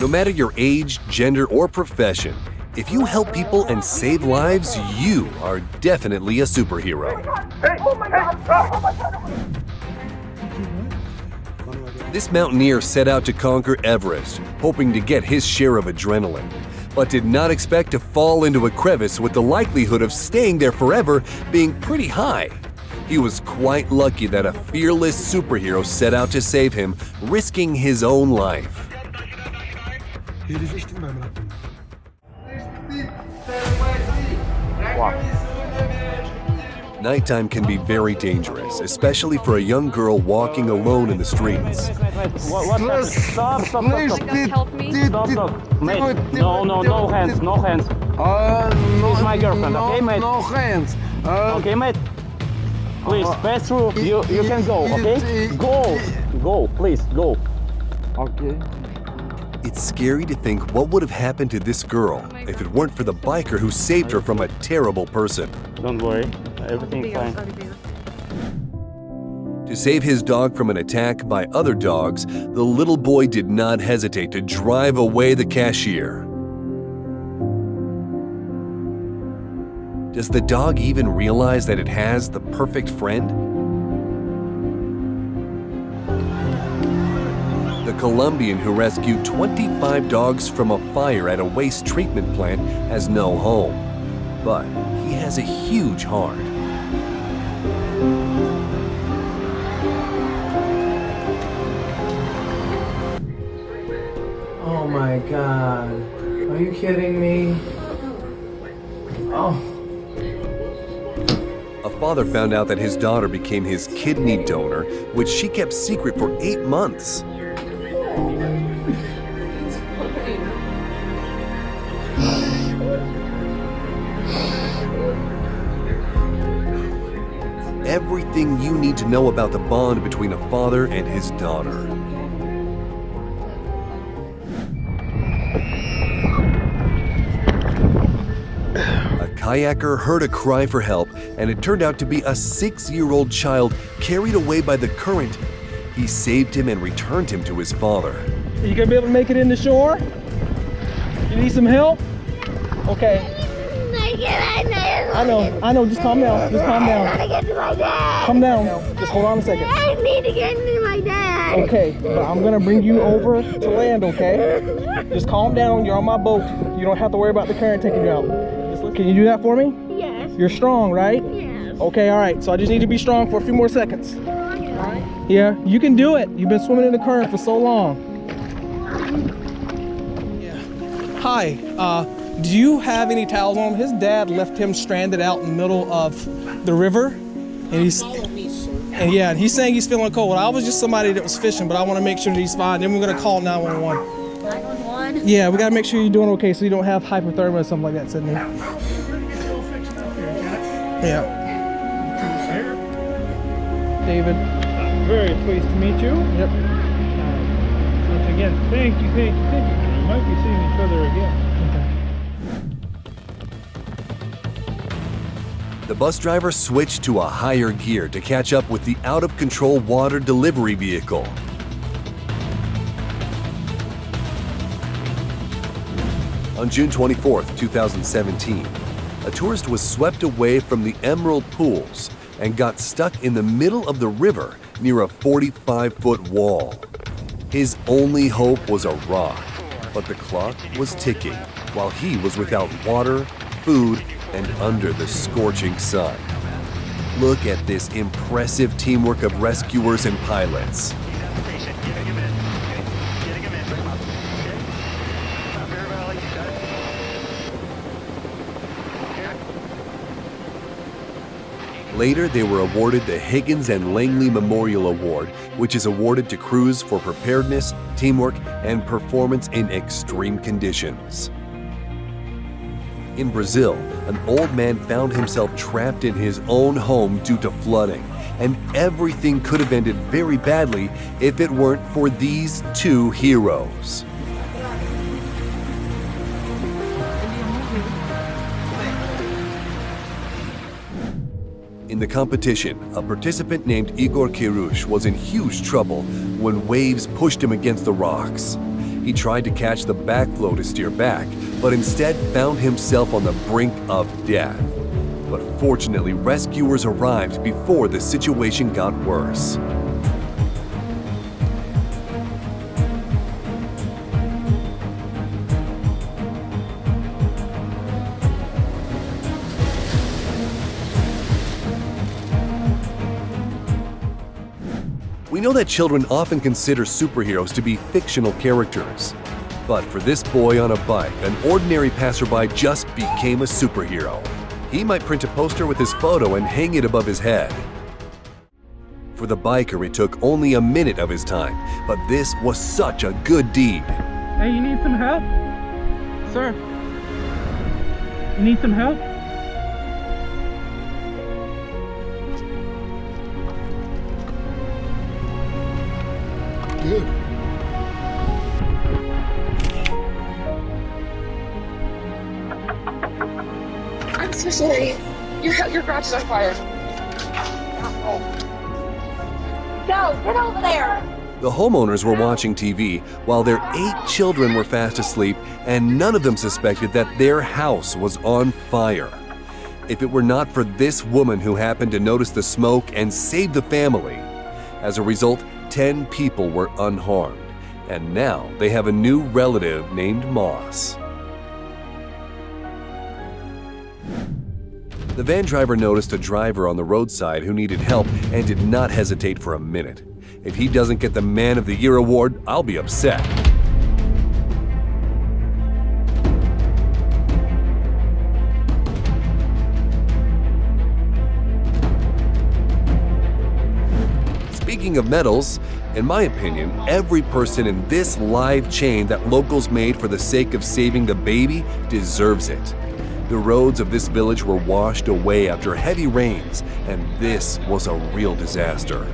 No matter your age, gender, or profession, if you help people and save lives, you are definitely a superhero. This mountaineer set out to conquer Everest, hoping to get his share of adrenaline, but did not expect to fall into a crevice with the likelihood of staying there forever being pretty high. He was quite lucky that a fearless superhero set out to save him, risking his own life. Nighttime can be very dangerous, especially for a young girl walking alone in the streets. What happened? Stop. Help me. Stop. Mate, no hands. She's my girlfriend, okay, mate? No hands. Okay, mate? Please, pass through. You can go, okay? Go, please, go. Okay. It's scary to think what would have happened to this girl if it weren't for the biker who saved her from a terrible person. Don't worry, everything's fine. To save his dog from an attack by other dogs, the little boy did not hesitate to drive away the cashier. Does the dog even realize that it has the perfect friend? The Colombian who rescued 25 dogs from a fire at a waste treatment plant has no home, but he has a huge heart. Oh my God. Are you kidding me? Oh. A father found out that his daughter became his kidney donor, which she kept secret for 8 months. Everything you need to know about the bond between a father and his daughter. A kayaker heard a cry for help, and it turned out to be a 6-year-old child carried away by the current. He saved him and returned him to his father. Are you gonna be able to make it in the shore? You need some help? Okay. I know, just calm down. Calm down. Just hold on a second. I need to get to my dad. Okay, but I'm gonna bring you over to land, okay? Just calm down, you're on my boat. You don't have to worry about the current taking you out. Can you do that for me? Yes. You're strong, right? Yes. Okay, all right, so I just need to be strong for a few more seconds. Alright. Yeah, you can do it. You've been swimming in the current for so long. Yeah. Hi, do you have any towels on him? His dad left him stranded out in the middle of the river. And he's saying he's feeling cold. I was just somebody that was fishing, but I want to make sure that he's fine. Then we're gonna call 911. 911? Yeah, we gotta make sure you're doing okay so you don't have hypothermia or something like that, Sydney. Yeah. David. Very pleased to meet you. Yep. Once again, thank you. You might be seeing each other again. The bus driver switched to a higher gear to catch up with the out-of-control water delivery vehicle. On June 24, 2017, a tourist was swept away from the Emerald Pools and got stuck in the middle of the river near a 45-foot wall. His only hope was a rock, but the clock was ticking while he was without water, food, and under the scorching sun. Look at this impressive teamwork of rescuers and pilots. Later, they were awarded the Higgins and Langley Memorial Award, which is awarded to crews for preparedness, teamwork, and performance in extreme conditions. In Brazil, an old man found himself trapped in his own home due to flooding, and everything could have ended very badly if it weren't for these two heroes. In the competition, a participant named Igor Kirush was in huge trouble when waves pushed him against the rocks. He tried to catch the backflow to steer back, but instead found himself on the brink of death. But fortunately, rescuers arrived before the situation got worse. We know that children often consider superheroes to be fictional characters. But for this boy on a bike, an ordinary passerby just became a superhero. He might print a poster with his photo and hang it above his head. For the biker, it took only a minute of his time, but this was such a good deed. Hey, you need some help? Sir? You need some help? I'm so sorry. Your garage is on fire. Go, get over there. The homeowners were watching TV while their 8 children were fast asleep, and none of them suspected that their house was on fire. If it were not for this woman who happened to notice the smoke and save the family. As a result, 10 people were unharmed, and now they have a new relative named Moss. The van driver noticed a driver on the roadside who needed help and did not hesitate for a minute. If he doesn't get the Man of the Year award, I'll be upset. Speaking of medals, in my opinion, every person in this live chain that locals made for the sake of saving the baby deserves it. The roads of this village were washed away after heavy rains, and this was a real disaster.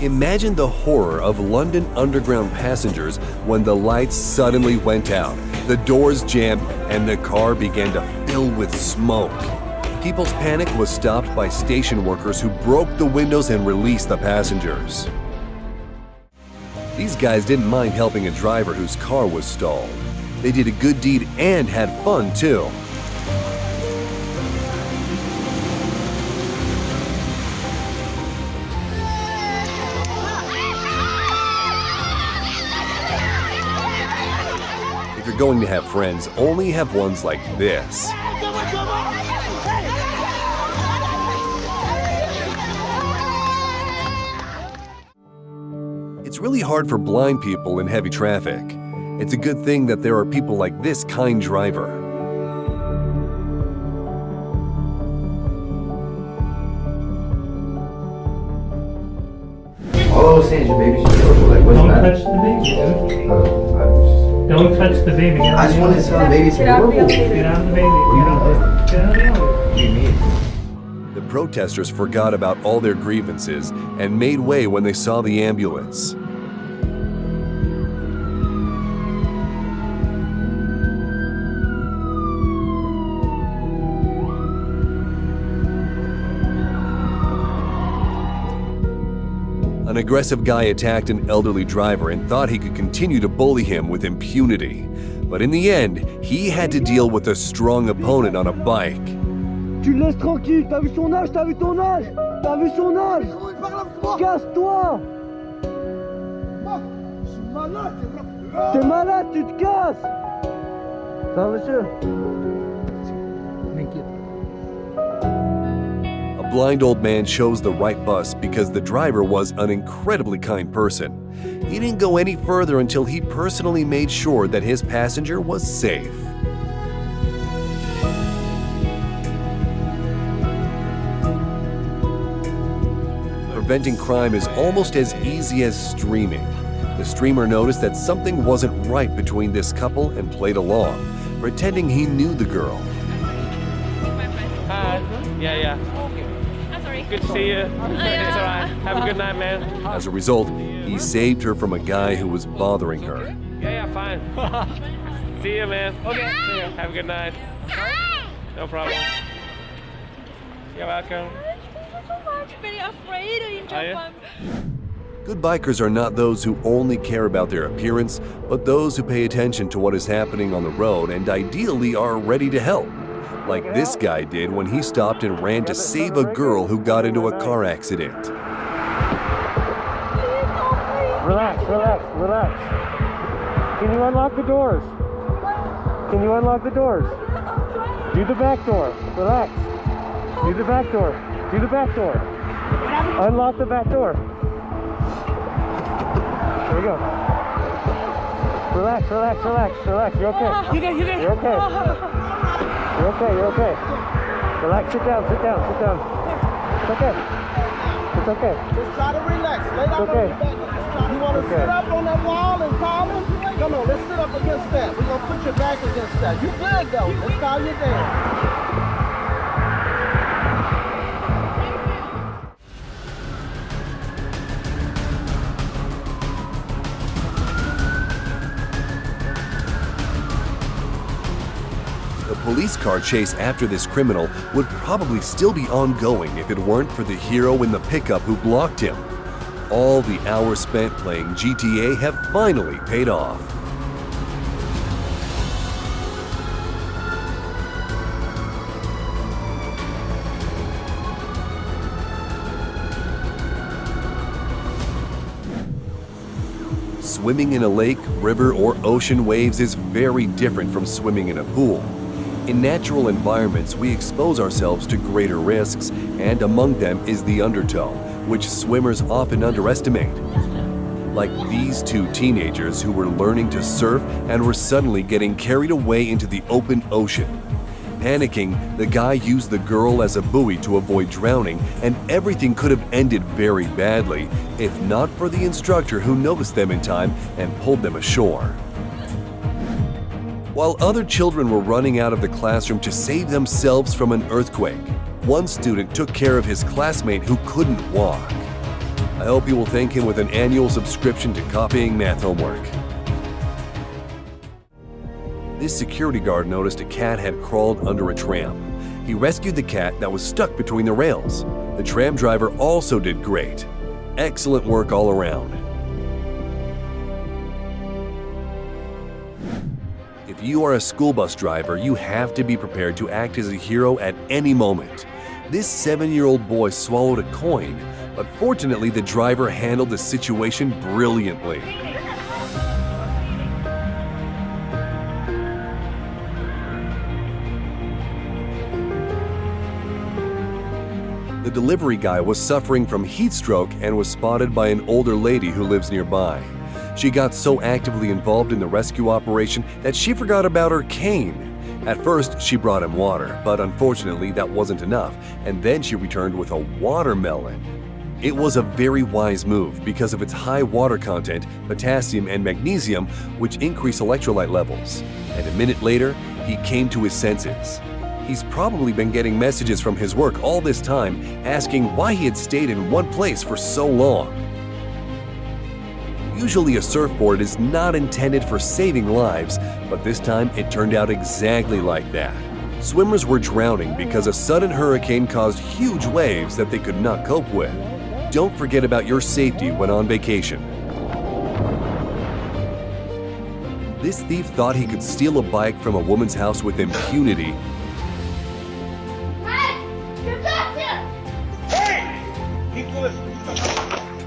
Imagine the horror of London Underground passengers when the lights suddenly went out, the doors jammed, and the car began to fill with smoke. People's panic was stopped by station workers who broke the windows and released the passengers. These guys didn't mind helping a driver whose car was stalled. They did a good deed and had fun too. If you're going to have friends, only have ones like this. It's really hard for blind people in heavy traffic. It's a good thing that there are people like this kind driver. All I was saying is your baby should go. Like, what's Don't that? touch the baby, dude. I Don't touch the baby. just wanted to tell the baby to go. Get out of the baby. Get out of the elevator. What do you mean? The protesters forgot about all their grievances and made way when they saw the ambulance. An aggressive guy attacked an elderly driver and thought he could continue to bully him with impunity. But in the end, he had to deal with a strong opponent on a bike. Tu le laisses tranquille, t'as vu son âge, t'as vu ton âge, t'as vu son âge. Casse-toi. T'es malade, tu te casses. Ça va, monsieur? A blind old man chose the right bus because the driver was an incredibly kind person. He didn't go any further until he personally made sure that his passenger was safe. Preventing crime is almost as easy as streaming. The streamer noticed that something wasn't right between this couple and played along, pretending he knew the girl. Hi. Yeah. I'm sorry. Good to see you. It's alright. Have a good night, man. As a result, he saved her from a guy who was bothering her. Yeah, fine. See you, man. Okay. See you. Have a good night. No problem. You're welcome. I'm so much very afraid in Are you? Japan. Good bikers are not those who only care about their appearance, but those who pay attention to what is happening on the road and ideally are ready to help. Like this guy did when he stopped and ran to save a girl who got into a car accident. Relax, relax, relax. Can you unlock the doors? Can you unlock the doors? Do the back door. Relax. Do the back door. Do the back door. Unlock the back door. There we go. Relax, relax, relax, relax. You're okay. You're okay. You're okay, you're okay. Relax, sit down, sit down, sit down. It's okay. It's okay. Just try to relax. Lay down It's okay. on your back. You want to sit up on that wall and calm him? Come on, let's sit up against that. We're going to put your back against that. You good, though. Let's calm you down. The police car chase after this criminal would probably still be ongoing if it weren't for the hero in the pickup who blocked him. All the hours spent playing GTA have finally paid off. Swimming in a lake, river, or ocean waves is very different from swimming in a pool. In natural environments, we expose ourselves to greater risks, and among them is the undertow, which swimmers often underestimate. Like these two teenagers who were learning to surf and were suddenly getting carried away into the open ocean. Panicking, the guy used the girl as a buoy to avoid drowning, and everything could have ended very badly if not for the instructor who noticed them in time and pulled them ashore. While other children were running out of the classroom to save themselves from an earthquake, one student took care of his classmate who couldn't walk. I hope you will thank him with an annual subscription to copying math homework. This security guard noticed a cat had crawled under a tram. He rescued the cat that was stuck between the rails. The tram driver also did great. Excellent work all around. If you are a school bus driver, you have to be prepared to act as a hero at any moment. This 7-year-old boy swallowed a coin, but fortunately the driver handled the situation brilliantly. The delivery guy was suffering from heat stroke and was spotted by an older lady who lives nearby. She got so actively involved in the rescue operation that she forgot about her cane. At first, she brought him water, but unfortunately that wasn't enough, and then she returned with a watermelon. It was a very wise move because of its high water content, potassium and magnesium, which increase electrolyte levels. And a minute later, he came to his senses. He's probably been getting messages from his work all this time asking why he had stayed in one place for so long. Usually a surfboard is not intended for saving lives, but this time it turned out exactly like that. Swimmers were drowning because a sudden hurricane caused huge waves that they could not cope with. Don't forget about your safety when on vacation. This thief thought he could steal a bike from a woman's house with impunity.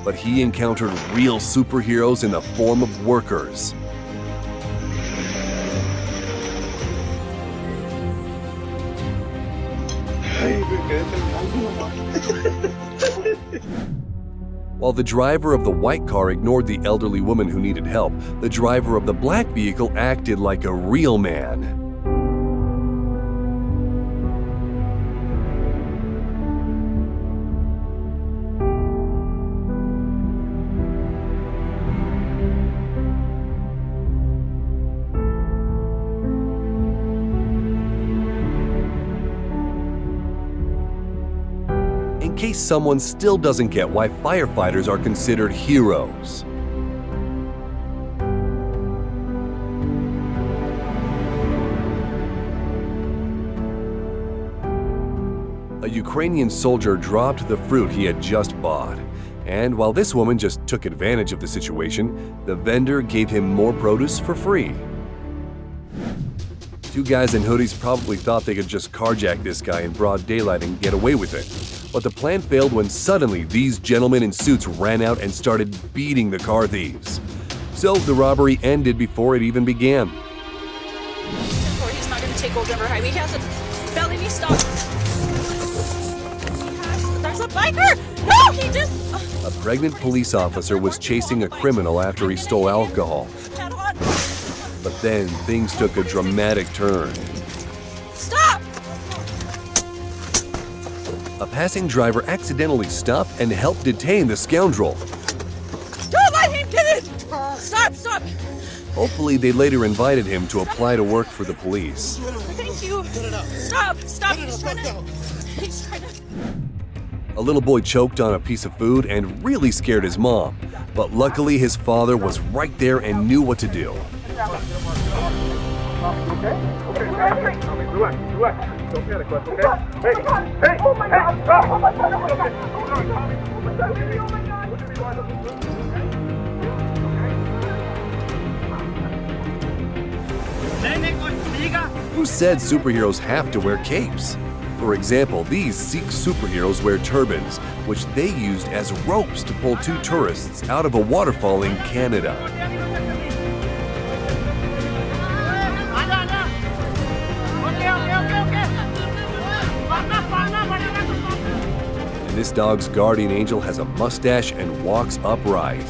But he encountered real superheroes in the form of workers. While the driver of the white car ignored the elderly woman who needed help, the driver of the black vehicle acted like a real man. In case someone still doesn't get why firefighters are considered heroes. A Ukrainian soldier dropped the fruit he had just bought, And while this woman just took advantage of the situation, the vendor gave him more produce for free. Two guys in hoodies probably thought they could just carjack this guy in broad daylight and get away with it. But the plan failed when suddenly these gentlemen in suits ran out and started beating the car thieves. So the robbery ended before it even began. Or he's not going to take Old Denver Highway. He has a felony stop. There's a biker! No, he just... A pregnant police officer was chasing a criminal after he stole alcohol. Head on. But then things took a dramatic turn. Stop! A passing driver accidentally stopped and helped detain the scoundrel. Don't let him get in! Stop, stop! Hopefully, they later invited him to apply to work for the police. Thank you. Stop, stop. He's trying to... A little boy choked on a piece of food and really scared his mom. But luckily, his father was right there and knew what to do. Who said superheroes have to wear capes? For example, these Sikh superheroes wear turbans, which they used as ropes to pull two tourists out of a waterfall in Canada. And this dog's guardian angel has a mustache and walks upright.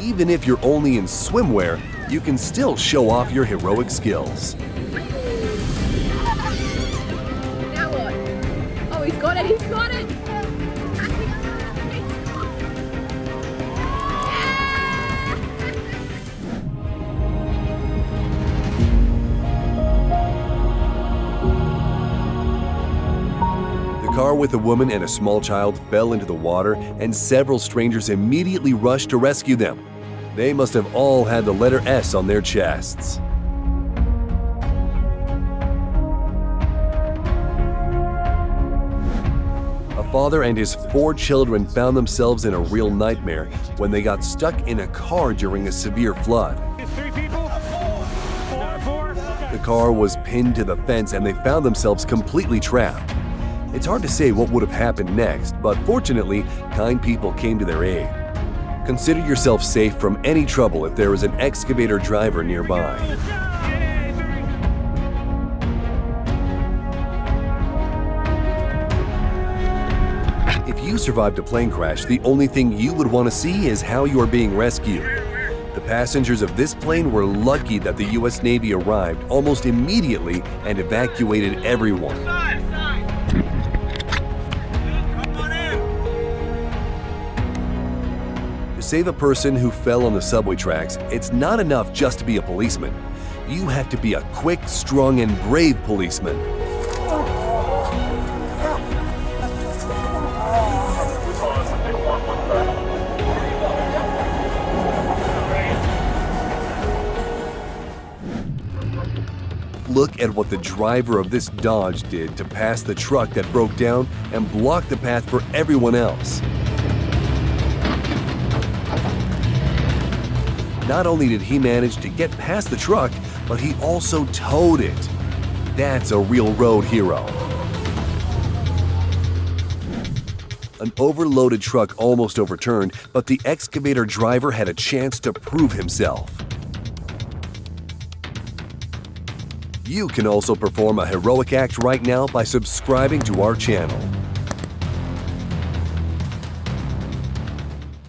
Even if you're only in swimwear, you can still show off your heroic skills. Now what? Oh, he's got it, he's got it! The car with a woman and a small child fell into the water, and several strangers immediately rushed to rescue them. They must have all had the letter S on their chests. A father and his 4 children found themselves in a real nightmare when they got stuck in a car during a severe flood. The car was pinned to the fence and they found themselves completely trapped. It's hard to say what would have happened next, but fortunately, kind people came to their aid. Consider yourself safe from any trouble if there is an excavator driver nearby. If you survived a plane crash, the only thing you would want to see is how you are being rescued. The passengers of this plane were lucky that the U.S. Navy arrived almost immediately and evacuated everyone. To save a person who fell on the subway tracks, it's not enough just to be a policeman. You have to be a quick, strong, and brave policeman. Look at what the driver of this Dodge did to pass the truck that broke down and block the path for everyone else. Not only did he manage to get past the truck, but he also towed it. That's a real road hero. An overloaded truck almost overturned, but the excavator driver had a chance to prove himself. You can also perform a heroic act right now by subscribing to our channel.